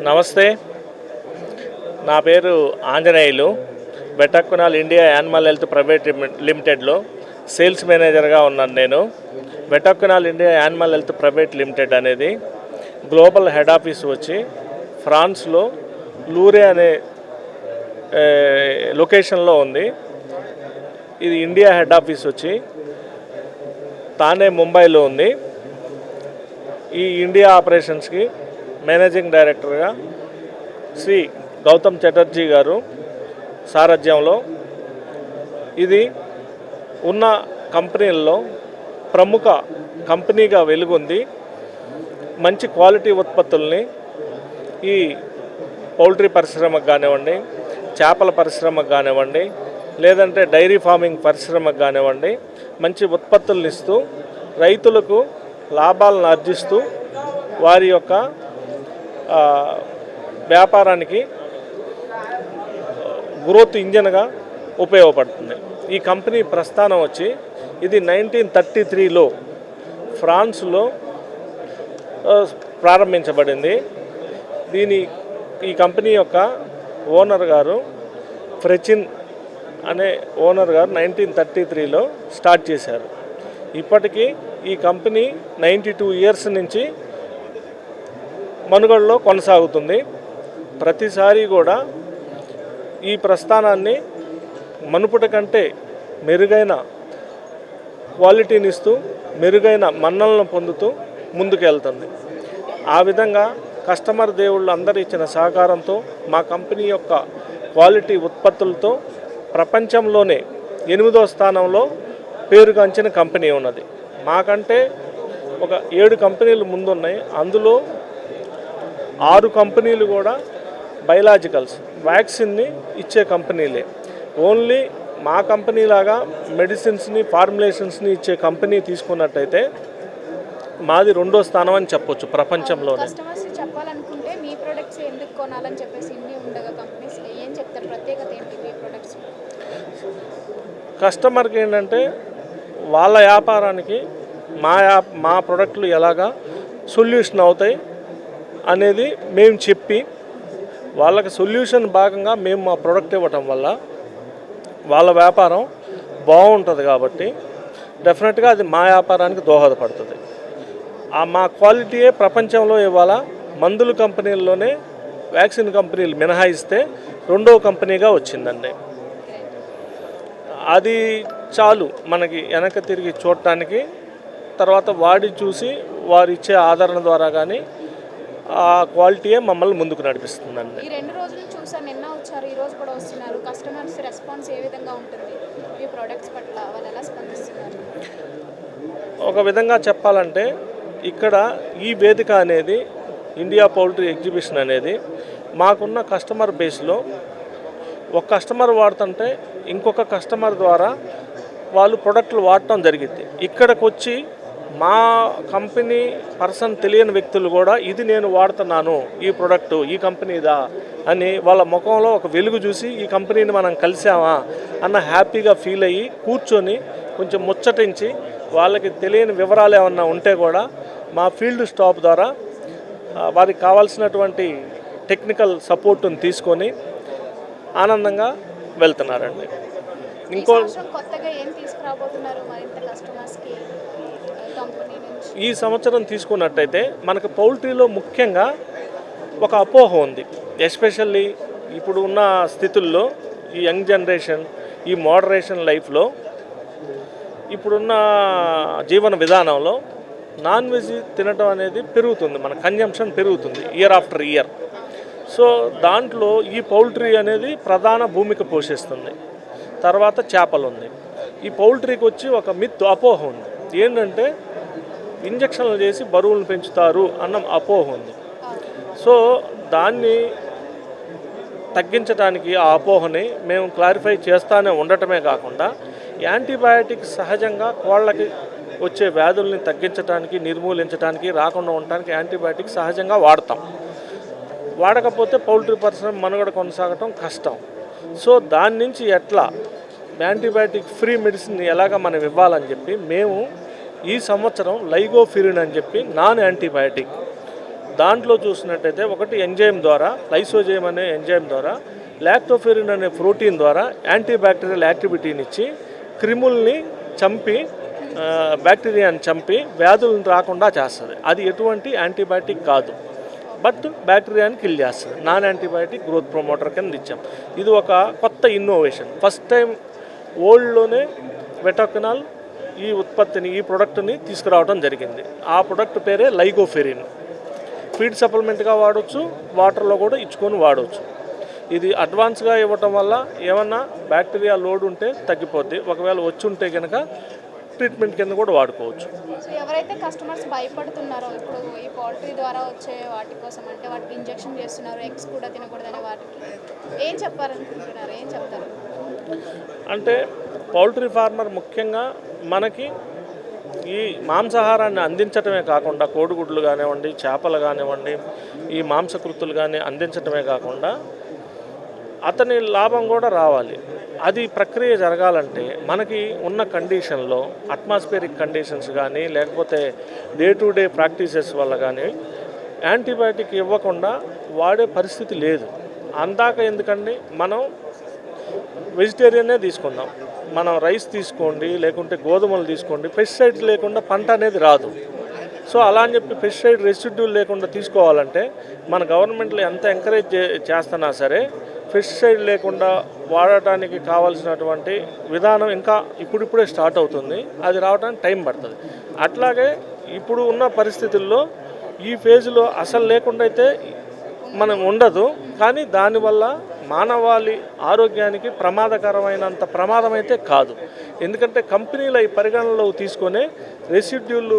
నమస్తే, నా పేరు Anjaneyulu. Vetoquinol India animal health private లిమిటెడ్లో సేల్స్ మేనేజర్గా ఉన్నాను. నేను Vetoquinol India animal health private limited అనేది గ్లోబల్ హెడ్ ఆఫీస్ వచ్చి ఫ్రాన్స్లో లూరే అనే లొకేషన్లో ఉంది. ఇది ఇండియా హెడ్ ఆఫీస్ వచ్చి తానే ముంబైలో ఉంది. ఈ ఇండియా ఆపరేషన్స్కి మేనేజింగ్ డైరెక్టర్గా శ్రీ గౌతమ్ చటర్జీ గారు సారథ్యంలో ఇది ఉన్న కంపెనీల్లో ప్రముఖ కంపెనీగా వెలుగొంది. మంచి క్వాలిటీ ఉత్పత్తుల్ని ఈ పౌల్ట్రీ పరిశ్రమకు కానివ్వండి, చేపల పరిశ్రమకు కానివ్వండి, లేదంటే డైరీ ఫార్మింగ్ పరిశ్రమకు కానివ్వండి, మంచి ఉత్పత్తులను ఇస్తూ రైతులకు లాభాలను ఆర్జిస్తూ వారి యొక్క వ్యాపారానికి గ్రోత్ ఇంజన్గా ఉపయోగపడుతుంది. ఈ కంపెనీ ప్రస్థానం వచ్చి ఇది 1933లో ఫ్రాన్స్లో ప్రారంభించబడింది. ఈ కంపెనీ యొక్క ఓనర్ గారు ఫ్రెచిన్ అనే ఓనర్ గారు 1933లో స్టార్ట్ చేశారు. ఇప్పటికీ ఈ కంపెనీ 92 ఇయర్స్ నుంచి మనుగడలో కొనసాగుతుంది. ప్రతిసారి కూడా ఈ ప్రస్థానాన్ని మనుపుట కంటే మెరుగైన క్వాలిటీని ఇస్తూ మెరుగైన మన్నలను పొందుతూ ముందుకెళ్తుంది. ఆ విధంగా కస్టమర్ దేవుళ్ళు అందరూ ఇచ్చిన సహకారంతో మా కంపెనీ యొక్క క్వాలిటీ ఉత్పత్తులతో ప్రపంచంలోనే 8వ స్థానంలో పేరుగాంచిన కంపెనీ ఉన్నది. మాకంటే ఒక 7 కంపెనీలు ముందున్నాయి. అందులో 6 కంపెనీలు కూడా బయలాజికల్స్ వ్యాక్సిన్ని ఇచ్చే కంపెనీలే. ఓన్లీ మా కంపెనీ లాగా మెడిసిన్స్ని ఫార్ములేషన్స్ని ఇచ్చే కంపెనీ తీసుకున్నట్టయితే మాది 2వ స్థానం అని చెప్పొచ్చు ప్రపంచంలోనే. చెప్పాలనుకుంటే మీ ప్రొడక్ట్స్ ఎందుకు కొనాలని చెప్పేసి ఇన్ని ఉండగా కంపెనీస్ ఏం చెప్తారు? ప్రత్యేకత ఏంటి మీ ప్రొడక్ట్స్? కస్టమర్కి ఏంటంటే వాళ్ళ వ్యాపారానికి మా ప్రొడక్ట్లు ఎలాగా సొల్యూషన్ అవుతాయి అనేది మేము చెప్పి వాళ్ళకి సొల్యూషన్ భాగంగా మేము మా ప్రోడక్ట్ ఇవ్వటం వల్ల వాళ్ళ వ్యాపారం బాగుంటుంది. కాబట్టి డెఫినెట్గా అది మా వ్యాపారానికి దోహదపడుతుంది. మా క్వాలిటీయే ప్రపంచంలో ఇవాళ మందుల కంపెనీల్లోనే వ్యాక్సిన్ కంపెనీలు మినహాయిస్తే 2వ కంపెనీగా వచ్చిందండి. అది చాలు మనకి వెనక తిరిగి చూడటానికి. తర్వాత వాడి చూసి వారు ఇచ్చే ఆదరణ ద్వారా కానీ ఆ క్వాలిటీయే మమ్మల్ని ముందుకు నడిపిస్తుందండి. ఈ 2 రోజులు చూసాను, నిన్న వచ్చారు, ఈ రోజు కూడా వస్తున్నారు. కస్టమర్స్ రెస్పాన్స్ ఏ విధంగా ఉంటుంది? మీ ప్రొడక్ట్స్ పట్ల వాళ్ళు ఎలా స్పందిస్తున్నారు? ఒక విధంగా చెప్పాలంటే ఇక్కడ ఈ వేదిక అనేది ఇండియా పౌల్ట్రీ ఎగ్జిబిషన్ అనేది మాకున్న కస్టమర్ బేస్లో ఒక కస్టమర్ వాడుతుంటే ఇంకొక కస్టమర్ ద్వారా వాళ్ళు ప్రొడక్ట్లు వాడటం జరిగింది. ఇక్కడికి వచ్చి మా కంపెనీ పర్సన్ తెలియని వ్యక్తులు కూడా ఇది నేను వాడుతున్నాను, ఈ ప్రోడక్టు ఈ కంపెనీదా అని వాళ్ళ ముఖంలో ఒక వెలుగు చూసి ఈ కంపెనీని మనం కలిసామా అన్న హ్యాపీగా ఫీల్ అయ్యి కూర్చొని కొంచెం ముచ్చటించి వాళ్ళకి తెలియని వివరాలు ఏమన్నా ఉంటే కూడా మా ఫీల్డ్ స్టాఫ్ ద్వారా వారికి కావాల్సినటువంటి టెక్నికల్ సపోర్టును తీసుకొని ఆనందంగా వెళ్తున్నారండి. ఇంకో కొత్తగా ఏం తీసుకురాబోతున్నారు మరింత కస్టమర్స్కి కంపెనీ నుంచి? ఈ సంవత్సరం తీసుకున్నట్టయితే మనకు పౌల్ట్రీలో ముఖ్యంగా ఒక అపోహ ఉంది. ఎస్పెషల్లీ ఇప్పుడు ఉన్న స్థితుల్లో ఈ యంగ్ జనరేషన్, ఈ మోడరేషన్ లైఫ్లో, ఇప్పుడున్న జీవన విధానంలో నాన్ వెజ్ తినడం అనేది పెరుగుతుంది, మన కన్జంప్షన్ పెరుగుతుంది ఇయర్ ఆఫ్టర్ ఇయర్. సో దాంట్లో ఈ పౌల్ట్రీ అనేది ప్రధాన భూమిక పోషిస్తుంది. తర్వాత చేపలు ఉంది. ఈ పౌల్ట్రీకి వచ్చి ఒక మిత్ అపోహ ఉంది. ఏంటంటే ఇంజక్షన్లు చేసి బరువులను పెంచుతారు అన్న అపోహ ఉంది. సో దాన్ని తగ్గించడానికి ఆ అపోహని మేము క్లారిఫై చేస్తూనే ఉండటమే కాకుండా యాంటీబయాటిక్స్ సహజంగా కోళ్ళకి వచ్చే వ్యాధుల్ని తగ్గించడానికి, నిర్మూలించడానికి, రాకుండా ఉండటానికి యాంటీబయాటిక్స్ సహజంగా వాడతాం. వాడకపోతే పౌల్ట్రీ పరిశ్రమ మనుగడ కొనసాగటం కష్టం. సో దాని నుంచి ఎట్లా యాంటీబయాటిక్ ఫ్రీ మెడిసిన్ ఎలాగ మనం ఇవ్వాలని చెప్పి మేము ఈ సంవత్సరం లైగోఫిరిన్ అని చెప్పి నాన్ యాంటీబయాటిక్, దాంట్లో చూసినట్టయితే ఒకటి ఎంజైమ్ ద్వారా, లైసోజైమ్ అనే ఎంజైమ్ ద్వారా, లాక్టోఫెరిన్ అనే ప్రోటీన్ ద్వారా యాంటీబ్యాక్టీరియల్ యాక్టివిటీని ఇచ్చి క్రిముల్ని చంపి, బ్యాక్టీరియాని చంపి వ్యాధులను రాకుండా చేస్తుంది. అది ఎటువంటి యాంటీబయాటిక్ కాదు, బట్ బ్యాక్టీరియాని కిల్ చేస్తుంది. నాన్ యాంటీబయాటిక్ గ్రోత్ ప్రమోటర్ కింద ఇచ్చాం. ఇది ఒక కొత్త ఇన్నోవేషన్. ఫస్ట్ టైం వరల్డ్లోనే వెటోకినాల్ ఈ ఉత్పత్తిని, ఈ ప్రోడక్ట్ని తీసుకురావడం జరిగింది. ఆ ప్రోడక్ట్ పేరే లైగోఫెరిన్. ఫీడ్ సప్లిమెంట్గా వాడవచ్చు, వాటర్లో కూడా ఇచ్చుకొని వాడవచ్చు. ఇది అడ్వాన్స్గా ఇవ్వటం వల్ల ఏమన్నా బ్యాక్టీరియా లోడ్ ఉంటే తగ్గిపోద్ది. ఒకవేళ వచ్చి ఉంటే కనుక ట్రీట్మెంట్ కింద కూడా వాడుకోవచ్చు. సో ఎవరైతే కస్టమర్స్ భయపడుతున్నారో ఇప్పుడు ఈ పౌల్ట్రీ ద్వారా వచ్చే వాటి కోసం, అంటే వాటికి ఇంజెక్షన్ చేస్తున్నారు, ఎగ్స్ కూడా తినకూడదని, వాటికి ఏం చెప్పాలనుకుంటున్నారు, ఏం చెప్తారు? అంటే పౌల్ట్రీ ఫార్మర్ ముఖ్యంగా మనకి ఈ మాంసాహారాన్ని అందించటమే కాకుండా, కోడిగుడ్లు కానివ్వండి, చేపలు కానివ్వండి, ఈ మాంసకృతులు కానీ అందించటమే కాకుండా అతని లాభం కూడా రావాలి. అది ప్రక్రియ జరగాలంటే మనకి ఉన్న కండిషన్లో, అట్మాస్ఫియరిక్ కండిషన్స్ కానీ లేకపోతే డే టు డే ప్రాక్టీసెస్ వల్ల కానీ యాంటీబయాటిక్ ఇవ్వకుండా వాడే పరిస్థితి లేదు. అందాక ఎందుకండి, మనం వెజిటేరియనే తీసుకుందాం. మనం రైస్ తీసుకోండి, లేకుంటే గోధుమలు తీసుకోండి, పెస్టిసైడ్స్ లేకుండా పంట అనేది రాదు. సో అలా అని చెప్పి పెస్టిసైడ్ రెసిడ్యూల్ లేకుండా తీసుకోవాలంటే మన గవర్నమెంట్లో ఎంత ఎంకరేజ్ చేస్తున్నా సరే పెస్టిసైడ్ లేకుండా వాడటానికి కావాల్సినటువంటి విధానం ఇంకా ఇప్పుడిప్పుడే స్టార్ట్ అవుతుంది. అది రావడానికి టైం పడుతుంది. అట్లాగే ఇప్పుడు ఉన్న పరిస్థితుల్లో ఈ ఫేజ్లో అసలు లేకుండా అయితే మనం ఉండదు. కానీ దానివల్ల మానవాళి ఆరోగ్యానికి ప్రమాదకరమైనంత ప్రమాదం అయితే కాదు. ఎందుకంటే కంపెనీలు ఈ పరిగణనలోకి తీసుకొని రెసిడ్యూల్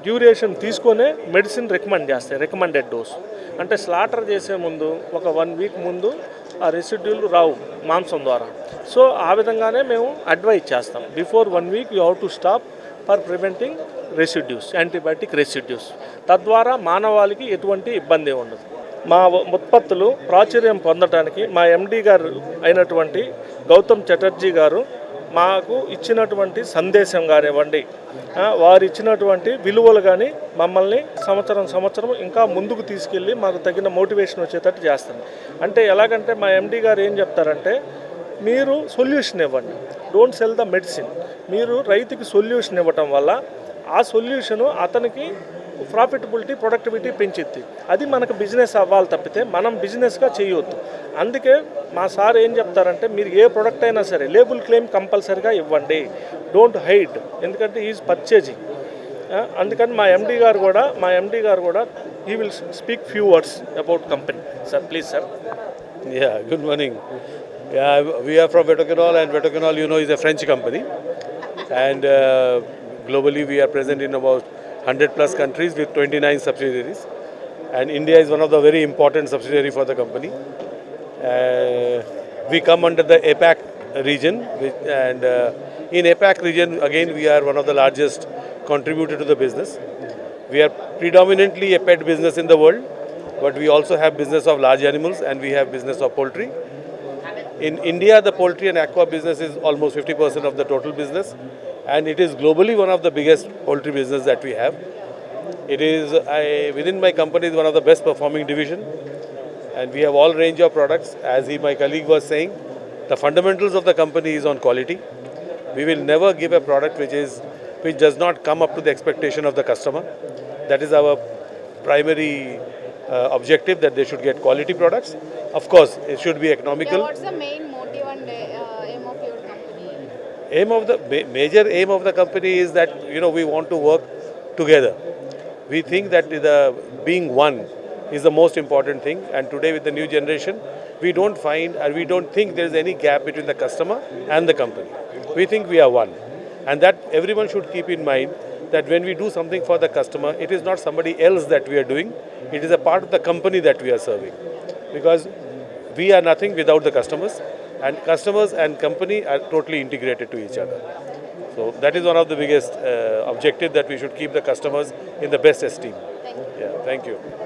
డ్యూరేషన్ తీసుకొనే మెడిసిన్ రికమెండ్ చేస్తాయి. రికమెండెడ్ డోస్ అంటే స్లాటర్ చేసే ముందు ఒక 1 వీక్ ముందు ఆ రెసిడ్యూల్ రావు మాంసం ద్వారా. సో ఆ విధంగానే మేము అడ్వైజ్ చేస్తాం. Before 1 week you have to stop for preventing residues, antibiotic residues. తద్వారా మానవాళికి ఎటువంటి ఇబ్బంది ఉండదు. మా ఉత్పత్తులు ప్రాచుర్యం పొందడానికి మా ఎండి గారు అయినటువంటి గౌతమ్ చటర్జీ గారు మాకు ఇచ్చినటువంటి సందేశం కానివ్వండి, వారు ఇచ్చినటువంటి విలువలు కానీ మమ్మల్ని సంవత్సరం ఇంకా ముందుకు తీసుకెళ్ళి మాకు తగిన మోటివేషన్ వచ్చేటట్టు చేస్తుంది. అంటే ఎలాగంటే మా ఎండి గారు ఏం చెప్తారంటే, మీరు సొల్యూషన్ ఇవ్వండి, డోంట్ సెల్ ద మెడిసిన్. మీరు రైతుకి సొల్యూషన్ ఇవ్వటం వల్ల ఆ సొల్యూషను అతనికి ప్రాఫిటబిలిటీ, ప్రొడక్టివిటీ పెంచిద్ది. అది మనకు బిజినెస్ అవ్వాలి తప్పితే మనం బిజినెస్గా చేయవద్దు. అందుకే మా సార్ ఏం చెప్తారంటే, మీరు ఏ ప్రోడక్ట్ అయినా సరే లేబుల్ క్లెయిమ్ కంపల్సరీగా ఇవ్వండి, డోంట్ హైడ్. ఎందుకంటే ఈజ్ పర్చేజింగ్. అందుకని మా ఎండి గారు కూడా he will speak few words about company. Sir please sir. Yeah, good morning. Yeah, we are from Vetoquinol, and Vetoquinol, you know, is a French company. And globally, we are present in about 100 plus countries with 29 subsidiaries. And India is one of the very important subsidiary for the company. We come under the APAC region, and in APAC region, again, we are one of the largest contributor to the business. We are predominantly a pet business in the world, but we also have business of large animals, and we have business of poultry. In India, the poultry and aqua business is almost 50% of the total business, and it is globally one of the biggest poultry business that we have. It is, within my company, is one of the best performing division, and we have all range of products. As my colleague was saying, the fundamentals of the company is on quality. We will never give a product which does not come up to the expectation of the customer. That is our primary objective that they should get quality products. Of course, it should be Yeah, economical. what's the main motive and aim of your company? Aim of the major aim of the company is that we want to work together. We think that being one is the most important thing, and today with the new generation, we don't find and we don't think there is any gap between the customer and the company. We think we are one, and that everyone should keep in mind that when we do something for the customer, it is not somebody else that we are doing. It is a part of the company that we are serving, because we are nothing without the customers, and customers and company are totally integrated to each other. So that is one of the biggest objective, that we should keep the customers in the best esteem. Thank you. Yeah, thank you.